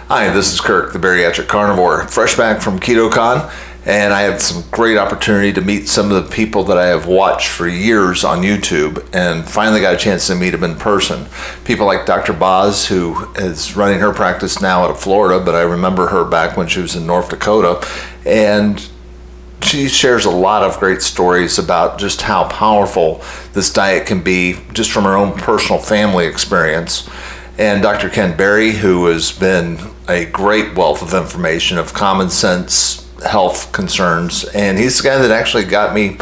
Hi, this is Kirk, the Bariatric Carnivore, fresh back from KetoCon, and I had some great opportunity to meet some of the people that I have watched for years on YouTube, and finally got a chance to meet them in person. People like Dr. Boz, who is running her practice now out of Florida, but I remember her back when she was in North Dakota, and she shares a lot of great stories about just how powerful this diet can be, just from her own personal family experience. And Dr. Ken Berry, who has been a great wealth of information of common sense health concerns. And he's the guy that actually got me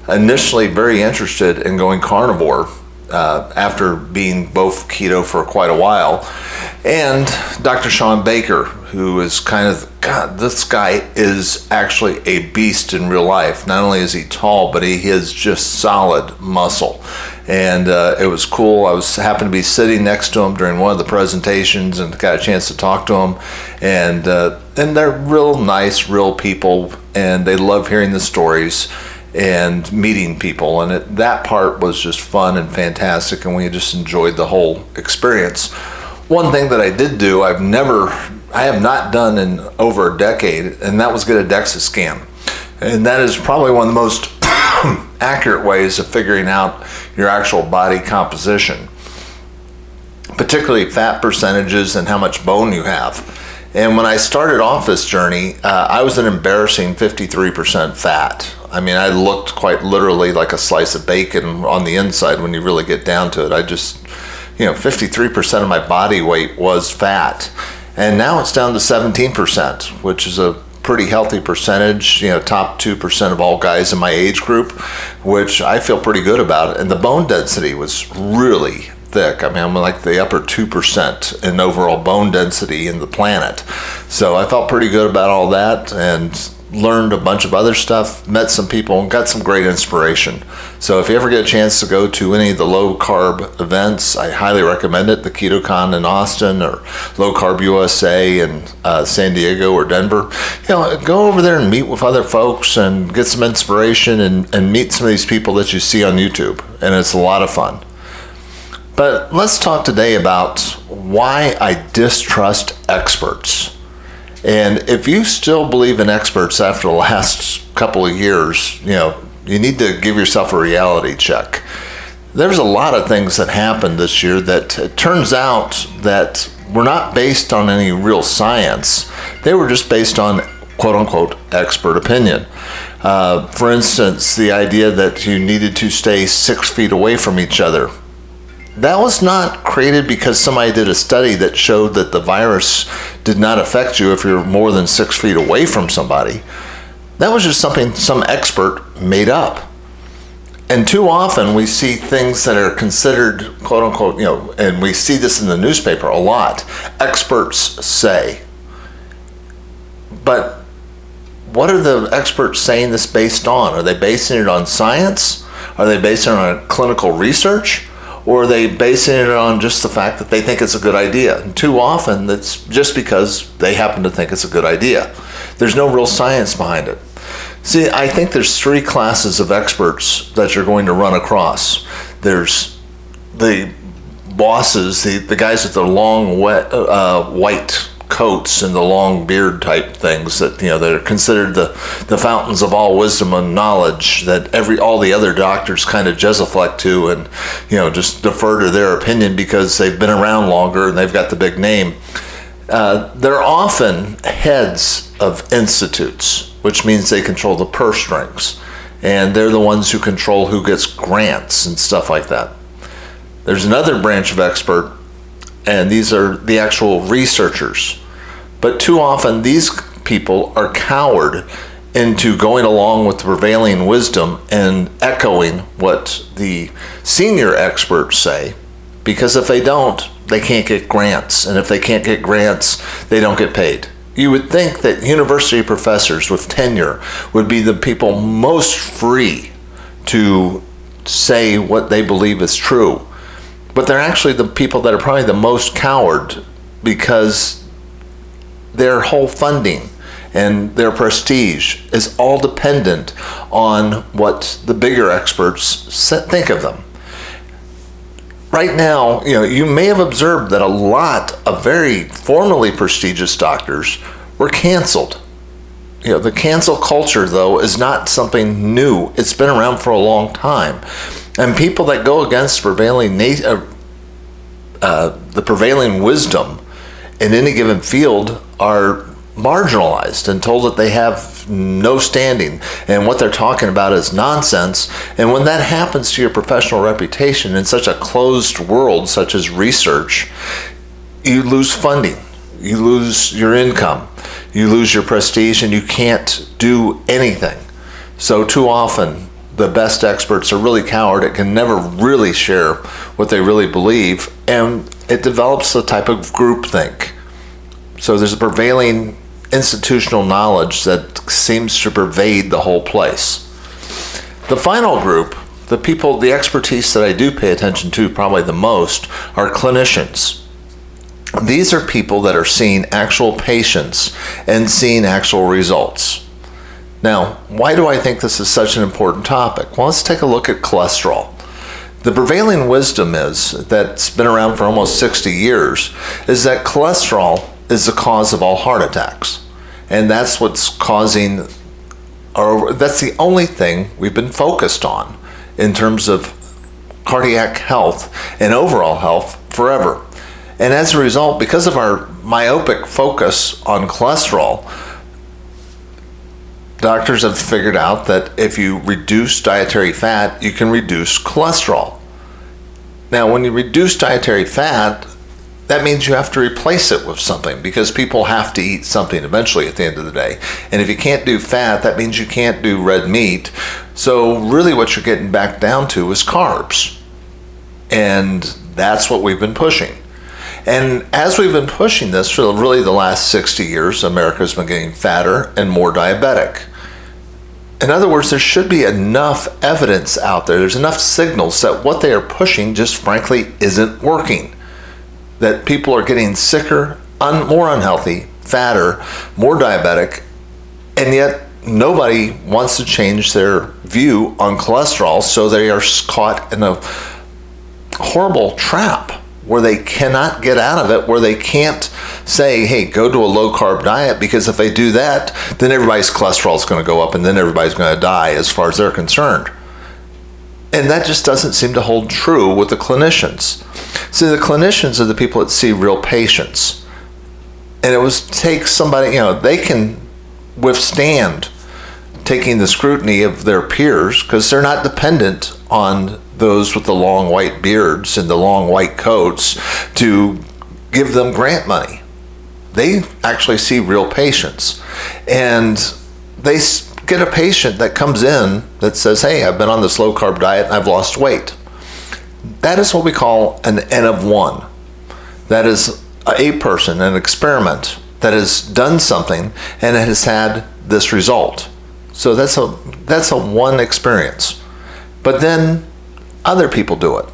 initially very interested in going carnivore after being both keto for quite a while. And Dr. Shawn Baker, who is kind of, God, this guy is actually a beast in real life. Not only is he tall, but he is just solid muscle. And it was cool. I happened to be sitting next to him during one of the presentations and got a chance to talk to him. And they're real nice, real people, and they love hearing the stories and meeting people. And that part was just fun and fantastic, and we just enjoyed the whole experience. One thing that I did do, I have not done in over a decade, and that was get a DEXA scan. And that is probably one of the most accurate ways of figuring out your actual body composition, particularly fat percentages and how much bone you have. And when I started off this journey, I was an embarrassing 53% fat. I mean, I looked quite literally like a slice of bacon on the inside when you really get down to it. 53% of my body weight was fat. And now it's down to 17%, which is a pretty healthy percentage, top 2% of all guys in my age group, which I feel pretty good about. And the bone density was really thick. I mean, I'm like the upper 2% in overall bone density in the planet. So I felt pretty good about all that, and learned a bunch of other stuff, met some people, and got some great inspiration. So if you ever get a chance to go to any of the low carb events, I highly recommend it. The KetoCon in Austin, or Low Carb USA in San Diego or Denver. Go over there and meet with other folks and get some inspiration and meet some of these people that you see on YouTube. And it's a lot of fun. But let's talk today about why I distrust experts. And if you still believe in experts after the last couple of years, you need to give yourself a reality check. There's a lot of things that happened this year that it turns out that were not based on any real science. They were just based on quote unquote expert opinion. For instance, the idea that you needed to stay 6 feet away from each other. That was not created because somebody did a study that showed that the virus did not affect you if you're more than 6 feet away from somebody. That was just something some expert made up. And too often we see things that are considered, quote unquote, and we see this in the newspaper a lot, experts say. But what are the experts saying this based on? Are they basing it on science? Are they basing it on clinical research? Or are they basing it on just the fact that they think it's a good idea? And too often, it's just because they happen to think it's a good idea. There's no real science behind it. See, I think there's three classes of experts that you're going to run across. There's the bosses, the guys with the long, white coats and the long beard type things that that are considered the fountains of all wisdom and knowledge that all the other doctors kind of genuflect to and just defer to their opinion because they've been around longer and they've got the big name. They're often heads of institutes, which means they control the purse strings, and they're the ones who control who gets grants and stuff like that. There's another branch of expert, and these are the actual researchers. But too often these people are cowered into going along with the prevailing wisdom and echoing what the senior experts say, because if they don't, they can't get grants. And if they can't get grants, they don't get paid. You would think that university professors with tenure would be the people most free to say what they believe is true. But they're actually the people that are probably the most coward, because their whole funding and their prestige is all dependent on what the bigger experts think of them. right now, you may have observed that a lot of very formerly prestigious doctors were canceled. The cancel culture, though, is not something new. It's been around for a long time. And people that go against the prevailing wisdom in any given field are marginalized and told that they have no standing and what they're talking about is nonsense. And when that happens to your professional reputation in such a closed world such as research, you lose funding, you lose your income, you lose your prestige, and you can't do anything. So too often the best experts are really coward. It can never really share what they really believe, and it develops a type of groupthink. So there's a prevailing institutional knowledge that seems to pervade the whole place. The final group, the expertise that I do pay attention to probably the most, are clinicians. These are people that are seeing actual patients and seeing actual results. Now, why do I think this is such an important topic? Well, let's take a look at cholesterol. The prevailing wisdom that's been around for almost 60 years, is that cholesterol is the cause of all heart attacks. And that's what's causing, or that's the only thing we've been focused on in terms of cardiac health and overall health forever. And as a result, because of our myopic focus on cholesterol, doctors have figured out that if you reduce dietary fat, you can reduce cholesterol. Now, when you reduce dietary fat, that means you have to replace it with something, because people have to eat something eventually at the end of the day. And if you can't do fat, that means you can't do red meat. So really what you're getting back down to is carbs. And that's what we've been pushing. And as we've been pushing this for really the last 60 years, America's been getting fatter and more diabetic. In other words, there should be enough evidence out there. There's enough signals that what they are pushing just frankly isn't working. That people are getting sicker, more unhealthy, fatter, more diabetic, and yet nobody wants to change their view on cholesterol, so they are caught in a horrible trap where they cannot get out of it, where they can't say, hey, go to a low-carb diet, because if they do that, then everybody's cholesterol is going to go up and then everybody's going to die as far as they're concerned. And that just doesn't seem to hold true with the clinicians. See, the clinicians are the people that see real patients. And it takes somebody, they can withstand taking the scrutiny of their peers because they're not dependent on those with the long white beards and the long white coats to give them grant money. They actually see real patients. And they get a patient that comes in that says, hey, I've been on this low carb diet and I've lost weight. That is what we call an N of 1. That is a person, an experiment that has done something and it has had this result. So that's a one experience. But then other people do it.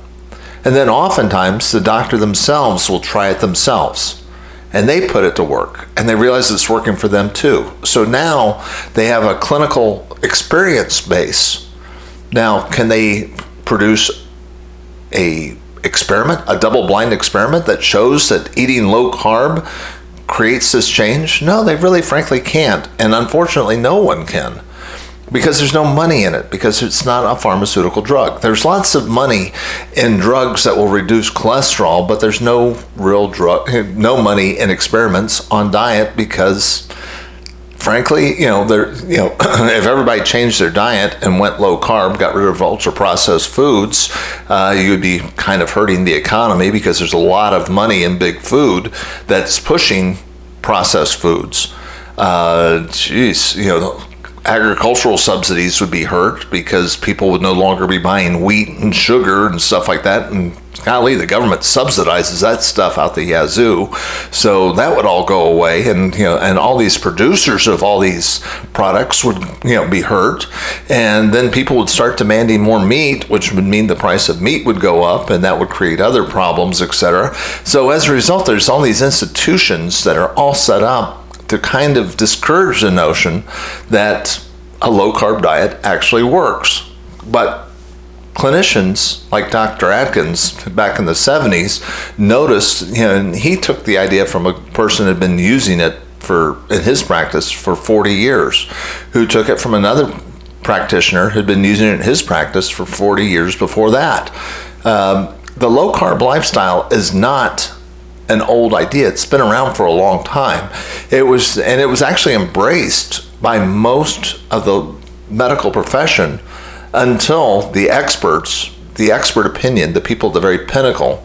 And then oftentimes the doctor themselves will try it themselves. And they put it to work. And they realize it's working for them too. So now they have a clinical experience base. Now, can they produce a double-blind experiment that shows that eating low carb creates this change? No, they really frankly can't. And unfortunately, no one can. Because there's no money in it, because it's not a pharmaceutical drug. There's lots of money in drugs that will reduce cholesterol, but there's no money in experiments on diet because, frankly, if everybody changed their diet and went low carb, got rid of ultra processed foods, you'd be kind of hurting the economy because there's a lot of money in big food that's pushing processed foods. Agricultural subsidies would be hurt because people would no longer be buying wheat and sugar and stuff like that. And golly, the government subsidizes that stuff out the yazoo. So that would all go away. And, and all these producers of all these products would, be hurt. And then people would start demanding more meat, which would mean the price of meat would go up and that would create other problems, etc. So as a result, there's all these institutions that are all set up to kind of discourage the notion that a low-carb diet actually works. But clinicians like Dr. Atkins back in the 70s noticed, and he took the idea from a person who had been using it in his practice for 40 years, who took it from another practitioner who had been using it in his practice for 40 years before that. The low carb lifestyle is not an old idea. It's been around for a long time. It was actually embraced by most of the medical profession until the experts, the expert opinion, the people at the very pinnacle,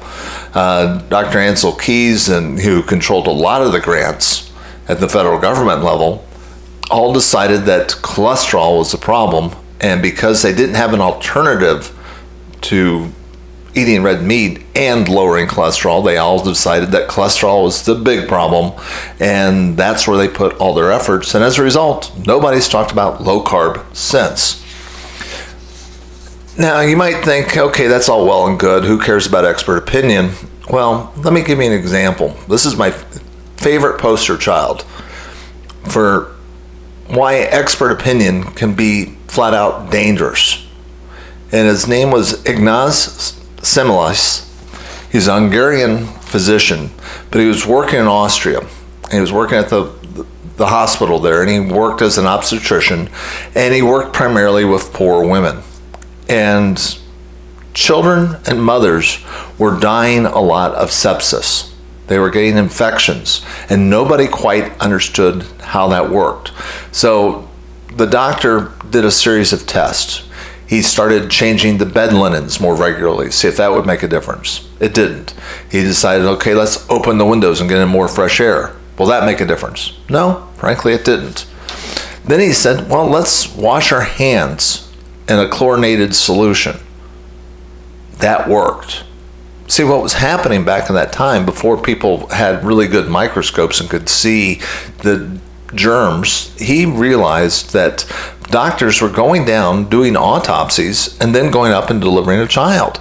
Dr. Ancel Keys, who controlled a lot of the grants at the federal government level, all decided that cholesterol was the problem. And because they didn't have an alternative to eating red meat and lowering cholesterol, they all decided that cholesterol was the big problem, and that's where they put all their efforts. And as a result, nobody's talked about low carb since. Now, you might think, okay, that's all well and good. Who cares about expert opinion? Well, let me give you an example. This is my favorite poster child for why expert opinion can be flat out dangerous. And his name was Ignaz Semmelweis. He's a Hungarian physician, but he was working in Austria. He was working at the hospital there, and he worked as an obstetrician, and he worked primarily with poor women. And children and mothers were dying a lot of sepsis. They were getting infections, and nobody quite understood how that worked. So the doctor did a series of tests. He started changing the bed linens more regularly, see if that would make a difference. It didn't. He decided, okay, let's open the windows and get in more fresh air. Will that make a difference? No, frankly, it didn't. Then he said, well, let's wash our hands in a chlorinated solution. That worked. See, what was happening back in that time, before people had really good microscopes and could see the germs, he realized that doctors were going down, doing autopsies, and then going up and delivering a child.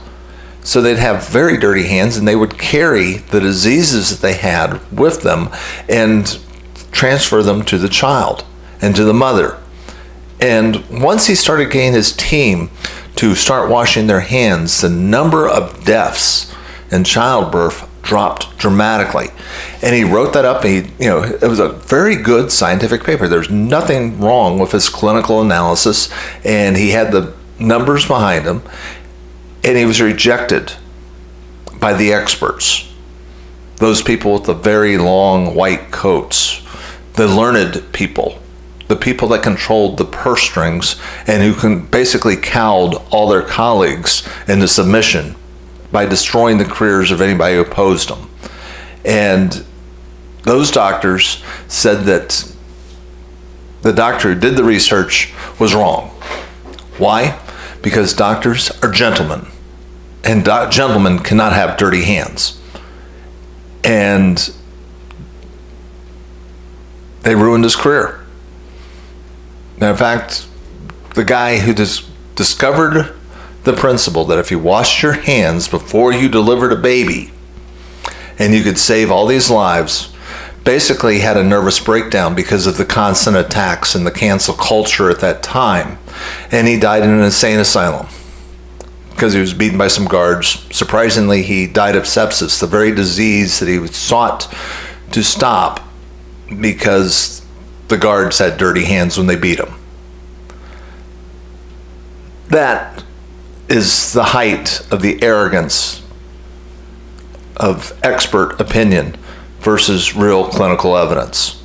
So they'd have very dirty hands, and they would carry the diseases that they had with them and transfer them to the child and to the mother. And once he started getting his team to start washing their hands, the number of deaths in childbirth dropped dramatically. And he wrote that up. It was a very good scientific paper. There's nothing wrong with his clinical analysis, and he had the numbers behind him, and he was rejected by the experts. Those people with the very long white coats, the learned people, the people that controlled the purse strings and who basically cowed all their colleagues into submission by destroying the careers of anybody who opposed them. And those doctors said that the doctor who did the research was wrong. Why? Because doctors are gentlemen, and gentlemen cannot have dirty hands. And they ruined his career. Now, in fact, the guy who discovered the principle that if you washed your hands before you delivered a baby and you could save all these lives, basically had a nervous breakdown because of the constant attacks and the cancel culture at that time. And he died in an insane asylum because he was beaten by some guards. Surprisingly, he died of sepsis, the very disease that he sought to stop because the guards had dirty hands when they beat him. That is the height of the arrogance of expert opinion versus real clinical evidence.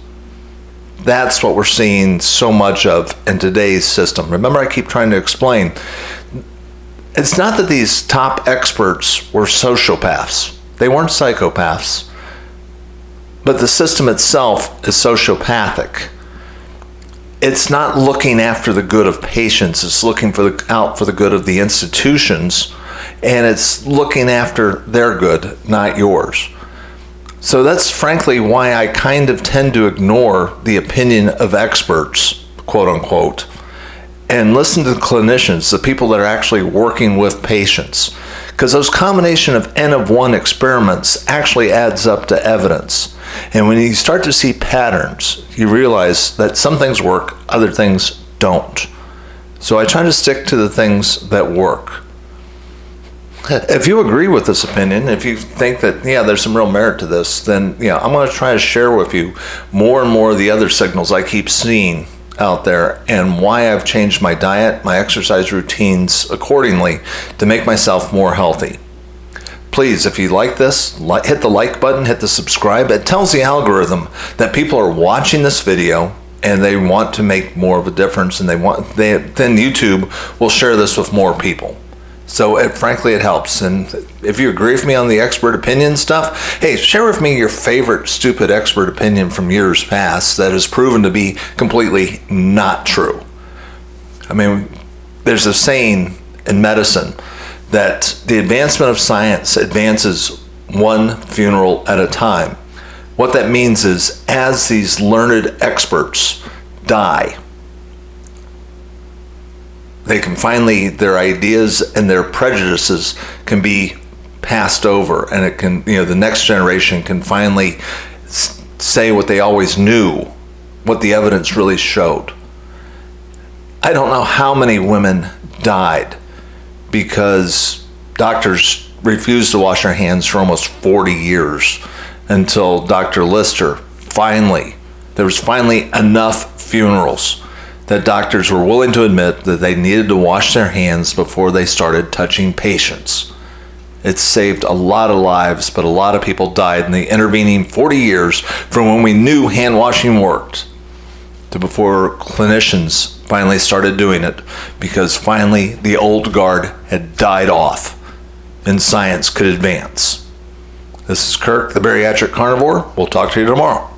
That's what we're seeing so much of in today's system. Remember, I keep trying to explain, it's not that these top experts were sociopaths. They weren't psychopaths. But the system itself is sociopathic. It's not looking after the good of patients. It's looking out for the good of the institutions, and it's looking after their good, not yours. So that's frankly why I kind of tend to ignore the opinion of experts, quote unquote, and listen to the clinicians, the people that are actually working with patients. Because those combination of N of 1 experiments actually adds up to evidence. And when you start to see patterns, you realize that some things work, other things don't. So I try to stick to the things that work. If you agree with this opinion, if you think that, yeah, there's some real merit to this, then, I'm going to try to share with you more and more of the other signals I keep seeing out there and why I've changed my diet, my exercise routines accordingly to make myself more healthy. Please, if you like this, hit the like button, hit the subscribe. It tells the algorithm that people are watching this video and they want to make more of a difference, and then YouTube will share this with more people. So frankly, it helps. And if you agree with me on the expert opinion stuff, hey, share with me your favorite stupid expert opinion from years past that has proven to be completely not true. I mean, there's a saying in medicine that the advancement of science advances one funeral at a time. What that means is, as these learned experts die, they can finally, their ideas and their prejudices can be passed over, and it can, the next generation can finally say what they always knew, what the evidence really showed. I don't know how many women died because doctors refused to wash their hands for almost 40 years until Dr. Lister there was finally enough funerals that doctors were willing to admit that they needed to wash their hands before they started touching patients. It saved a lot of lives, but a lot of people died in the intervening 40 years from when we knew hand washing worked to before clinicians finally started doing it, because finally the old guard had died off and science could advance. This is Kirk, the Bariatric Carnivore. We'll talk to you tomorrow.